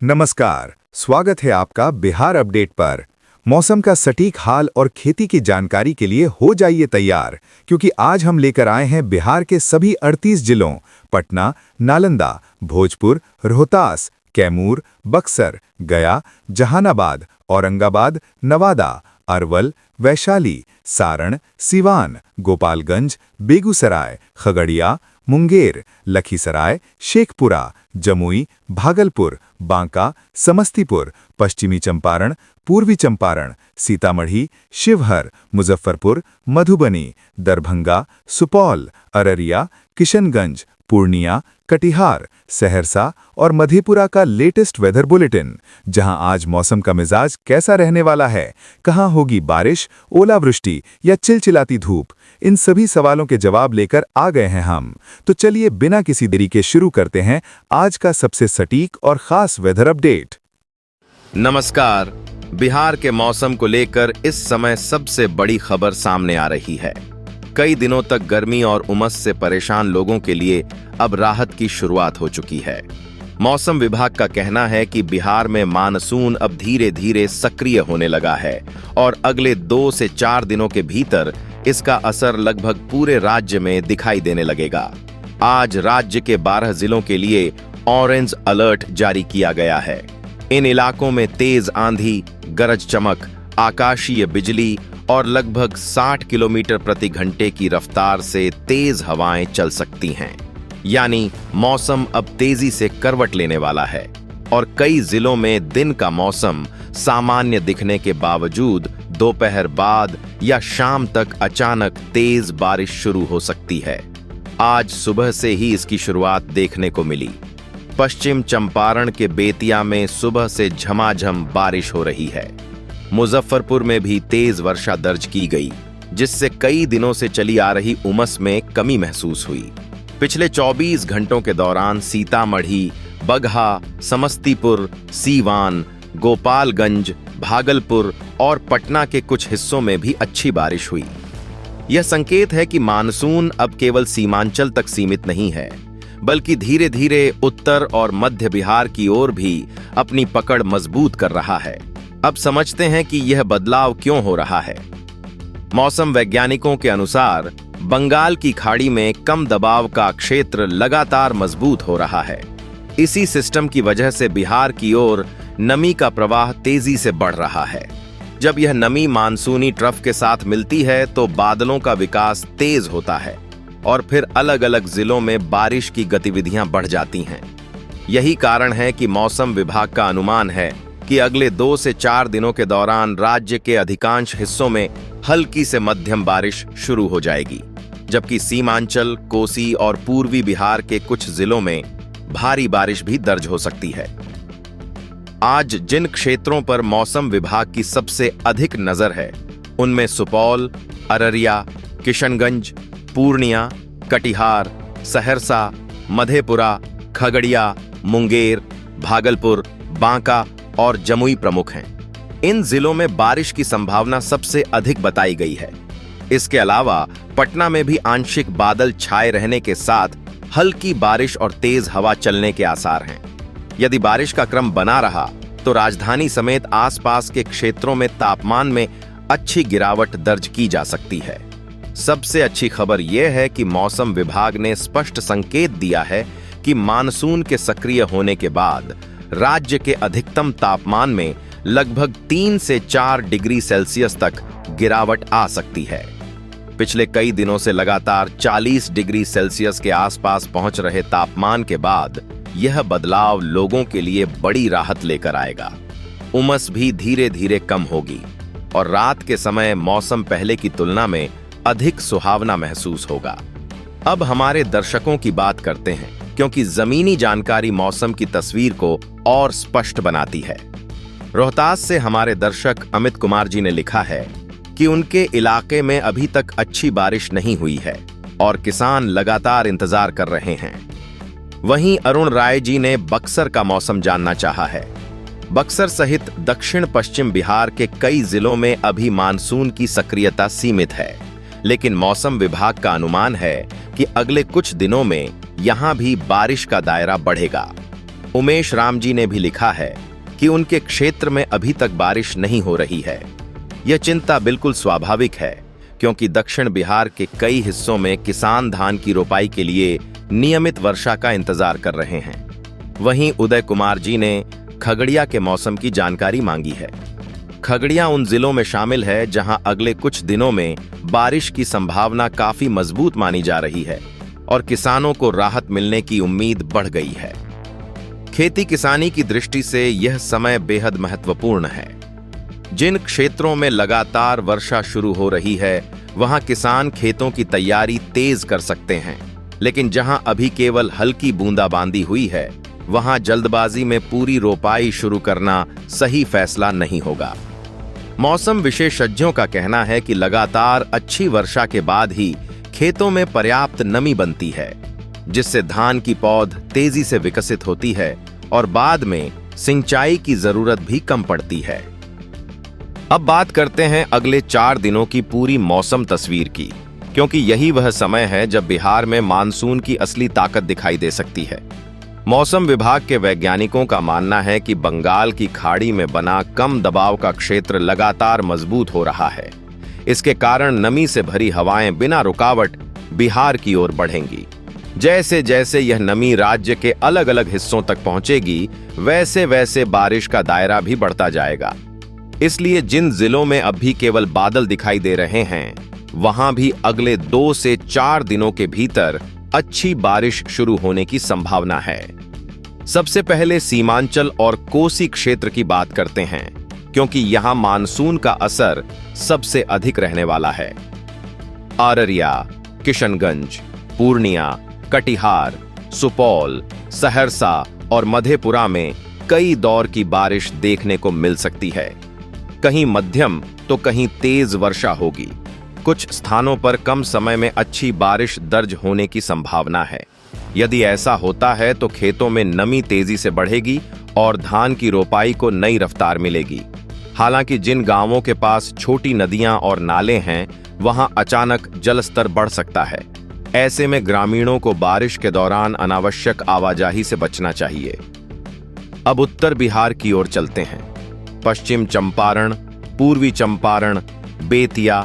नमस्कार, स्वागत है आपका बिहार अपडेट पर। मौसम का सटीक हाल और खेती की जानकारी के लिए हो जाइए तैयार, क्योंकि आज हम लेकर आए हैं बिहार के सभी 38 जिलों पटना, नालंदा, भोजपुर, रोहतास, कैमूर, बक्सर, गया, जहानाबाद, औरंगाबाद, नवादा, अरवल, वैशाली, सारण, सिवान, गोपालगंज, बेगूसराय, खगड़िया, मुंगेर, लखीसराय, शेखपुरा, जमुई, भागलपुर, बांका, समस्तीपुर, पश्चिमी चंपारण, पूर्वी चंपारण, सीतामढ़ी, शिवहर, मुजफ्फरपुर, मधुबनी, दरभंगा, सुपौल, अररिया, किशनगंज, पूर्णिया, कटिहार, सहरसा और मधेपुरा का लेटेस्ट वेदर बुलेटिन, जहां आज मौसम का मिजाज कैसा रहने वाला है, कहां होगी बारिश, ओलावृष्टि या चिलचिलाती धूप, इन सभी सवालों के जवाब लेकर आ गए हैं हम। तो चलिए बिना किसी देरी के शुरू करते हैं आज का सबसे सटीक और खास वेदर अपडेट। नमस्कार। बिहार के मौसम को लेकर इस समय सबसे बड़ी खबर सामने आ रही है। कई दिनों तक गर्मी और उमस से परेशान लोगों के लिए अब राहत की शुरुआत हो चुकी है। मौसम विभाग का कहना है कि बिहार में मानसून अब धीरे धीरे सक्रिय होने लगा है और अगले 2 से 4 दिनों के भीतर इसका असर लगभग पूरे राज्य में दिखाई देने लगेगा। आज राज्य के 12 जिलों के लिए ऑरेंज अलर्ट जारी किया गया है। इन इलाकों में तेज आंधी, गरज चमक, आकाशीय बिजली और लगभग 60 किलोमीटर प्रति घंटे की रफ्तार से तेज हवाएं चल सकती हैं। यानी मौसम अब तेजी से करवट लेने वाला है और कई जिलों में दिन का मौसम सामान्य दिखने के बावजूद दोपहर बाद या शाम तक अचानक तेज बारिश शुरू हो सकती है। आज सुबह से ही इसकी शुरुआत देखने को मिली। पश्चिम चंपारण के बेतिया में सुबह से झमाझम बारिश हो रही है। मुजफ्फरपुर में भी तेज वर्षा दर्ज की गई, जिससे कई दिनों से चली आ रही उमस में कमी महसूस हुई। पिछले 24 घंटों के दौरान सीतामढ़ी, बगहा, समस्तीपुर, सीवान, गोपालगंज, भागलपुर और पटना के कुछ हिस्सों में भी अच्छी बारिश हुई। यह संकेत है कि मानसून अब केवल सीमांचल तक सीमित नहीं है, बल्कि धीरे धीरे उत्तर और मध्य बिहार की ओर भी अपनी पकड़ मजबूत कर रहा है। अब समझते हैं कि यह बदलाव क्यों हो रहा है। मौसम वैज्ञानिकों के अनुसार बंगाल की खाड़ी में कम दबाव का क्षेत्र लगातार मजबूत हो रहा है। इसी सिस्टम की वजह से बिहार की ओर नमी का प्रवाह तेजी से बढ़ रहा है। जब यह नमी मानसूनी ट्रफ के साथ मिलती है तो बादलों का विकास तेज होता है और फिर अलग अलग जिलों में बारिश की गतिविधियां बढ़ जाती हैं। यही कारण है कि मौसम विभाग का अनुमान है कि अगले 2 से 4 दिनों के दौरान राज्य के अधिकांश हिस्सों में हल्की से मध्यम बारिश शुरू हो जाएगी, जबकि सीमांचल, कोसी और पूर्वी बिहार के कुछ जिलों में भारी बारिश भी दर्ज हो सकती है। आज जिन क्षेत्रों पर मौसम विभाग की सबसे अधिक नजर है, उनमें सुपौल, अररिया, किशनगंज, पूर्णिया, कटिहार, सहरसा, मधेपुरा, खगड़िया, मुंगेर, भागलपुर, बांका और जमुई प्रमुख हैं। इन जिलों में बारिश की संभावना सबसे अधिक बताई गई है। इसके अलावा पटना में भी आंशिक बादल छाए रहने के साथ हल्की बारिश और तेज हवा चलने के आसार हैं। यदि बारिश का क्रम बना रहा तो राजधानी समेत आसपास के क्षेत्रों में तापमान में अच्छी गिरावट दर्ज की जा सकती है। सबसे अच्छी खबर यह है कि मौसम विभाग ने स्पष्ट संकेत दिया है कि मानसून के सक्रिय होने के बाद राज्य के अधिकतम तापमान में लगभग 3 से 4 डिग्री सेल्सियस तक गिरावट आ सकती है। पिछले कई दिनों से लगातार 40 डिग्री सेल्सियस के आसपास पहुंच रहे तापमान के बाद यह बदलाव लोगों के लिए बड़ी राहत लेकर आएगा। उमस भी धीरे धीरे कम होगी और रात के समय मौसम पहले की तुलना में अधिक सुहावना महसूस होगा। अब हमारे दर्शकों की बात करते हैं, क्योंकि जमीनी जानकारी मौसम की तस्वीर को और स्पष्ट बनाती है। रोहतास से हमारे दर्शक अमित कुमार जी ने लिखा है कि उनके इलाके में अभी तक अच्छी बारिश नहीं हुई है और किसान लगातार इंतजार कर रहे हैं। वहीं अरुण राय जी ने बक्सर का मौसम जानना चाहा है। बक्सर सहित दक्षिण पश्चिम बिहार के कई जिलों में अभी मानसून की सक्रियता सीमित है, लेकिन मौसम विभाग का अनुमान है कि अगले कुछ दिनों में यहां भी बारिश का दायरा बढ़ेगा। उमेश राम जी ने भी लिखा है कि उनके क्षेत्र में अभी तक बारिश नहीं हो रही है। यह चिंता बिल्कुल स्वाभाविक है, क्योंकि दक्षिण बिहार के कई हिस्सों में किसान धान की रोपाई के लिए नियमित वर्षा का इंतजार कर रहे हैं। वहीं उदय कुमार जी ने खगड़िया के मौसम की जानकारी मांगी है। खगड़िया उन जिलों में शामिल है जहां अगले कुछ दिनों में बारिश की संभावना काफी मजबूत मानी जा रही है और किसानों को राहत मिलने की उम्मीद बढ़ गई है। खेती किसानी की दृष्टि से यह समय बेहद महत्वपूर्ण है। जिन क्षेत्रों में लगातार वर्षा शुरू हो रही है, वहां किसान खेतों की तैयारी तेज कर सकते हैं, लेकिन जहां अभी केवल हल्की बूंदाबांदी हुई है, वहां जल्दबाजी में पूरी रोपाई शुरू करना सही फैसला नहीं होगा। मौसम विशेषज्ञों का कहना है कि लगातार अच्छी वर्षा के बाद ही खेतों में पर्याप्त नमी बनती है, जिससे धान की पौध तेजी से विकसित होती है और बाद में सिंचाई की जरूरत भी कम पड़ती है। अब बात करते हैं अगले 4 दिनों की पूरी मौसम तस्वीर की, क्योंकि यही वह समय है जब बिहार में मानसून की असली ताकत दिखाई दे सकती है। मौसम विभाग के वैज्ञानिकों का मानना है कि बंगाल की खाड़ी में बना कम दबाव का क्षेत्र लगातार मजबूत हो रहा है। इसके कारण नमी से भरी हवाएं बिना रुकावट बिहार की ओर बढ़ेंगी। जैसे जैसे यह नमी राज्य के अलग अलग हिस्सों तक पहुंचेगी, वैसे वैसे बारिश का दायरा भी बढ़ता जाएगा। इसलिए जिन जिलों में अभी केवल बादल दिखाई दे रहे हैं, वहां भी अगले 2 से 4 दिनों के भीतर अच्छी बारिश शुरू होने की संभावना है। सबसे पहले सीमांचल और कोसी क्षेत्र की बात करते हैं, क्योंकि यहां मानसून का असर सबसे अधिक रहने वाला है। अररिया, किशनगंज, पूर्णिया, कटिहार, सुपौल, सहरसा और मधेपुरा में कई दौर की बारिश देखने को मिल सकती है। कहीं मध्यम तो कहीं तेज वर्षा होगी। कुछ स्थानों पर कम समय में अच्छी बारिश दर्ज होने की संभावना है। यदि ऐसा होता है तो खेतों में नमी तेजी से बढ़ेगी और धान की रोपाई को नई रफ्तार मिलेगी। हालांकि जिन गांवों के पास छोटी नदियां और नाले हैं, वहां अचानक जलस्तर बढ़ सकता है। ऐसे में ग्रामीणों को बारिश के दौरान अनावश्यक आवाजाही से बचना चाहिए। अब उत्तर बिहार की ओर चलते हैं। पश्चिम चंपारण, पूर्वी चंपारण, बेतिया,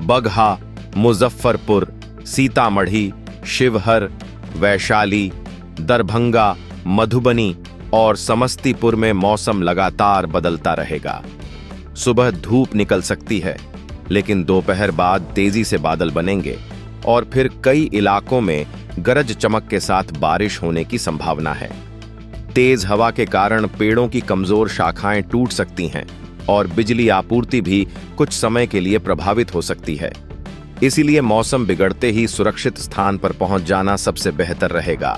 बगहा, मुजफ्फरपुर, सीतामढ़ी, शिवहर, वैशाली, दरभंगा, मधुबनी और समस्तीपुर में मौसम लगातार बदलता रहेगा। सुबह धूप निकल सकती है, लेकिन दोपहर बाद तेजी से बादल बनेंगे और फिर कई इलाकों में गरज चमक के साथ बारिश होने की संभावना है। तेज हवा के कारण पेड़ों की कमजोर शाखाएं टूट सकती हैं और बिजली आपूर्ति भी कुछ समय के लिए प्रभावित हो सकती है। इसीलिए मौसम बिगड़ते ही सुरक्षित स्थान पर पहुंच जाना सबसे बेहतर रहेगा।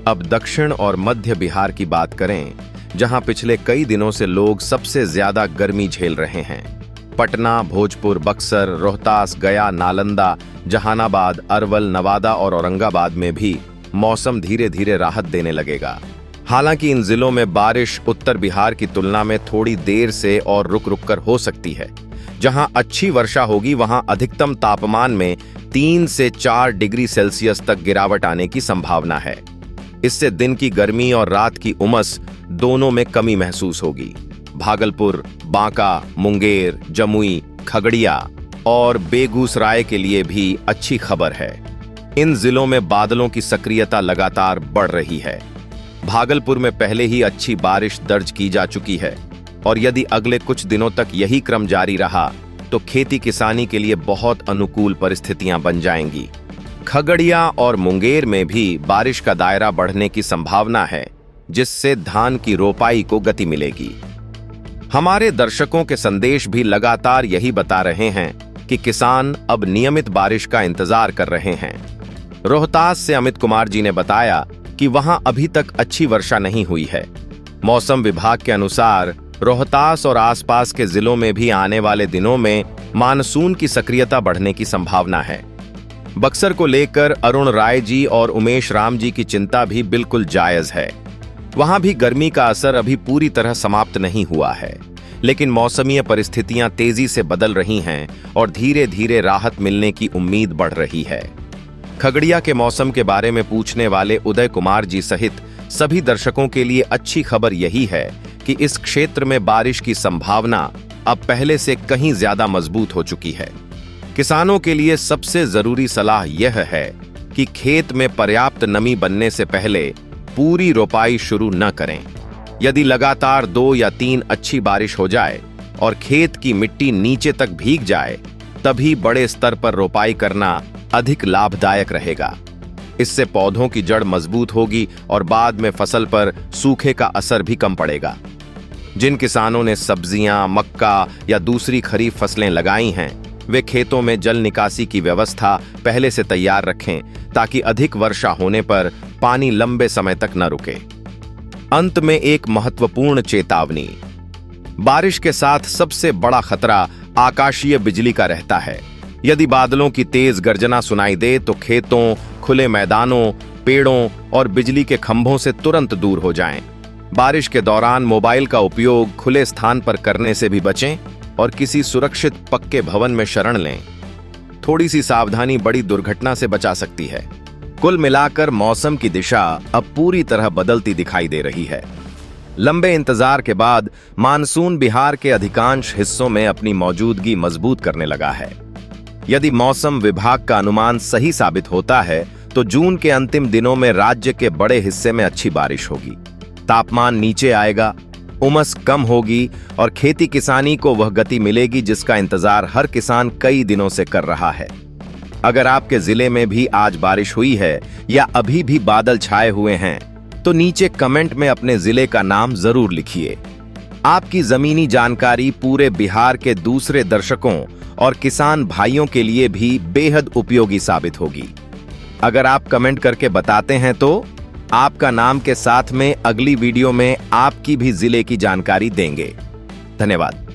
अब दक्षिण और मध्य बिहार की बात करें, जहां पिछले कई दिनों से लोग सबसे ज्यादा गर्मी झेल रहे हैं। पटना, भोजपुर, बक्सर, रोहतास, गया, नालंदा, जहानाबाद, अरवल, नवादा और औरंगाबाद में भी मौसम धीरे धीरे राहत देने लगेगा। हालांकि इन जिलों में बारिश उत्तर बिहार की तुलना में थोड़ी देर से और रुक रुक कर हो सकती है। जहां अच्छी वर्षा होगी, वहां अधिकतम तापमान में 3 से 4 डिग्री सेल्सियस तक गिरावट आने की संभावना है। इससे दिन की गर्मी और रात की उमस दोनों में कमी महसूस होगी। भागलपुर, बांका, मुंगेर, जमुई, खगड़िया और बेगूसराय के लिए भी अच्छी खबर है। इन जिलों में बादलों की सक्रियता लगातार बढ़ रही है। भागलपुर में पहले ही अच्छी बारिश दर्ज की जा चुकी है और यदि अगले कुछ दिनों तक यही क्रम जारी रहा तो खेती किसानी के लिए बहुत अनुकूल परिस्थितियां बन जाएंगी। खगड़िया और मुंगेर में भी बारिश का दायरा बढ़ने की संभावना है, जिससे धान की रोपाई को गति मिलेगी। हमारे दर्शकों के संदेश भी लगातार यही बता रहे हैं कि किसान अब नियमित बारिश का इंतजार कर रहे हैं। रोहतास से अमित कुमार जी ने बताया कि वहां अभी तक अच्छी वर्षा नहीं हुई है। मौसम विभाग के अनुसार रोहतास और आसपास के जिलों में भी आने वाले दिनों में मानसून की सक्रियता बढ़ने की संभावना है। बक्सर को लेकर अरुण राय जी और उमेश राम जी की चिंता भी बिल्कुल जायज है। वहां भी गर्मी का असर अभी पूरी तरह समाप्त नहीं हुआ है, लेकिन मौसमीय परिस्थितियां तेजी से बदल रही हैं और धीरे धीरे राहत मिलने की उम्मीद बढ़ रही है। खगड़िया के मौसम के बारे में पूछने वाले उदय कुमार जी सहित सभी दर्शकों के लिए अच्छी खबर यही है कि इस क्षेत्र में बारिश की संभावना अब पहले से कहीं ज्यादा मजबूत हो चुकी है। किसानों के लिए सबसे जरूरी सलाह यह है कि खेत में पर्याप्त नमी बनने से पहले पूरी रोपाई शुरू न करें। यदि लगातार 2 या 3 अच्छी बारिश हो जाए और खेत की मिट्टी नीचे तक भीग जाए, तभी बड़े स्तर पर रोपाई करना अधिक लाभदायक रहेगा। इससे पौधों की जड़ मजबूत होगी और बाद में फसल पर सूखे का असर भी कम पड़ेगा। जिन किसानों ने सब्जियां, मक्का या दूसरी खरीफ फसलें लगाई हैं, वे खेतों में जल निकासी की व्यवस्था पहले से तैयार रखें ताकि अधिक वर्षा होने पर पानी लंबे समय तक न रुके। अंत में एक महत्वपूर्ण चेतावनी। बारिश के साथ सबसे बड़ा खतरा आकाशीय बिजली का रहता है। यदि बादलों की तेज गर्जना सुनाई दे तो खेतों, खुले मैदानों, पेड़ों और बिजली के खंभों से तुरंत दूर हो जाएं। बारिश के दौरान मोबाइल का उपयोग खुले स्थान पर करने से भी बचें और किसी सुरक्षित पक्के भवन में शरण लें। थोड़ी सी सावधानी बड़ी दुर्घटना से बचा सकती है। कुल मिलाकर मौसम की दिशा अब पूरी तरह बदलती दिखाई दे रही है। लंबे इंतजार के बाद मानसून बिहार के अधिकांश हिस्सों में अपनी मौजूदगी मजबूत करने लगा है। यदि मौसम विभाग का अनुमान सही साबित होता है तो जून के अंतिम दिनों में राज्य के बड़े हिस्से में अच्छी बारिश होगी। तापमान नीचे आएगा, उमस कम होगी और खेती किसानी को वह गति मिलेगी जिसका इंतजार हर किसान कई दिनों से कर रहा है। अगर आपके जिले में भी आज बारिश हुई है या अभी भी बादल छाए हुए हैं तो नीचे कमेंट में अपने जिले का नाम जरूर लिखिए। आपकी जमीनी जानकारी पूरे बिहार के दूसरे दर्शकों और किसान भाइयों के लिए भी बेहद उपयोगी साबित होगी। अगर आप कमेंट करके बताते हैं तो आपका नाम के साथ में अगली वीडियो में आपकी भी जिले की जानकारी देंगे। धन्यवाद।